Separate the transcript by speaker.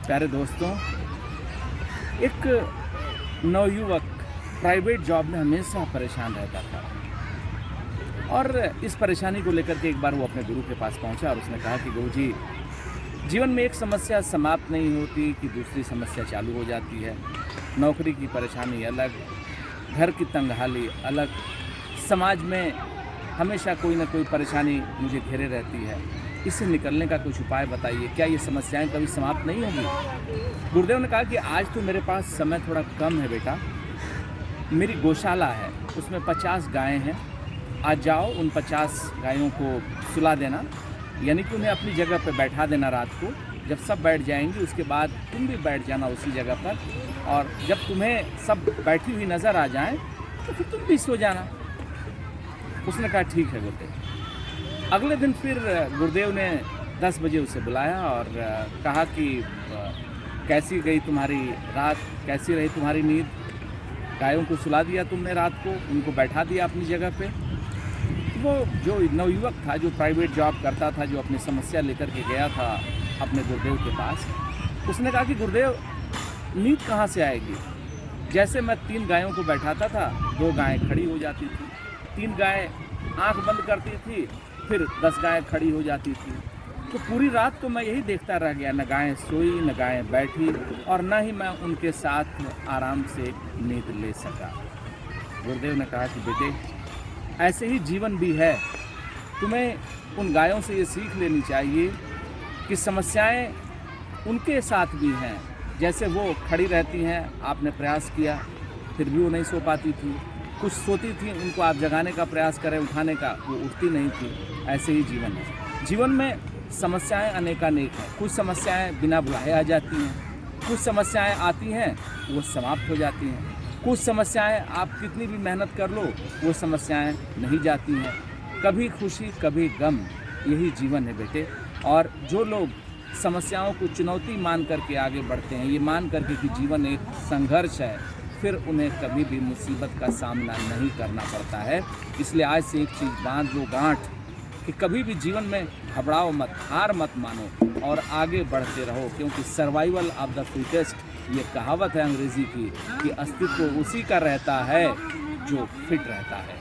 Speaker 1: प्यारे दोस्तों, एक नवयुवक प्राइवेट जॉब में हमेशा परेशान रहता था और इस परेशानी को लेकर के एक बार वो अपने गुरु के पास पहुंचा और उसने कहा कि गुरुजी, जीवन में एक समस्या समाप्त नहीं होती कि दूसरी समस्या चालू हो जाती है। नौकरी की परेशानी अलग, घर की तंगहाली अलग, समाज में हमेशा कोई ना कोई परेशानी मुझे घेरे रहती है। इससे निकलने का कुछ उपाय बताइए, क्या ये समस्याएं कभी समाप्त नहीं होंगी? गुरुदेव ने कहा कि आज तो मेरे पास समय थोड़ा कम है बेटा, मेरी गौशाला है, उसमें 50 गायें हैं। आज जाओ, उन 50 गायों को सुला देना, यानी कि उन्हें अपनी जगह पर बैठा देना रात को। जब सब बैठ जाएंगी उसके बाद तुम भी बैठ जाना उसी जगह पर, और जब तुम्हें सब बैठी हुई नज़र आ जाएं तो फिर तुम भी सो जाना। उसने कहा ठीक है बेटे। अगले दिन फिर गुरुदेव ने 10 बजे उसे बुलाया और कहा कि कैसी गई तुम्हारी रात, कैसी रही तुम्हारी नींद? गायों को सुला दिया तुमने रात को, उनको बैठा दिया अपनी जगह पे? वो जो नवयुवक था, जो प्राइवेट जॉब करता था, जो अपनी समस्या लेकर के गया था अपने गुरुदेव के पास, उसने कहा कि गुरुदेव, नींद कहाँ से आएगी? जैसे मैं 3 गायों को बैठाता था, 2 गायें खड़ी हो जाती थी, 3 गायें आंख बंद करती थी, फिर 10 गायें खड़ी हो जाती थी। तो पूरी रात को मैं यही देखता रह गया, न गायें सोई, न गायें बैठी, और न ही मैं उनके साथ आराम से नींद ले सका। गुरुदेव ने कहा कि बेटे, ऐसे ही जीवन भी है। तुम्हें उन गायों से ये सीख लेनी चाहिए कि समस्याएं उनके साथ भी हैं। जैसे वो खड़ी रहती हैं, आपने प्रयास किया, फिर भी वो नहीं सो पाती थी। कुछ सोती थी, उनको आप जगाने का प्रयास करें, उठाने का, वो उठती नहीं थी। ऐसे ही जीवन है। जीवन में समस्याएं अनेकानेक हैं। कुछ समस्याएं बिना बुलाए आ जाती हैं, कुछ समस्याएं आती हैं वो समाप्त हो जाती हैं, कुछ समस्याएं आप कितनी भी मेहनत कर लो वो समस्याएं नहीं जाती हैं। कभी खुशी कभी गम, यही जीवन है बेटे। और जो लोग समस्याओं को चुनौती मान करके आगे बढ़ते हैं, ये मान करके कि जीवन एक संघर्ष है, फिर उन्हें कभी भी मुसीबत का सामना नहीं करना पड़ता है। इसलिए आज से एक चीज़ बांध लो गांठ कि कभी भी जीवन में घबराओ मत, हार मत मानो और आगे बढ़ते रहो, क्योंकि सर्वाइवल ऑफ द फिटेस्ट, ये कहावत है अंग्रेज़ी की, कि अस्तित्व उसी का रहता है जो फिट रहता है।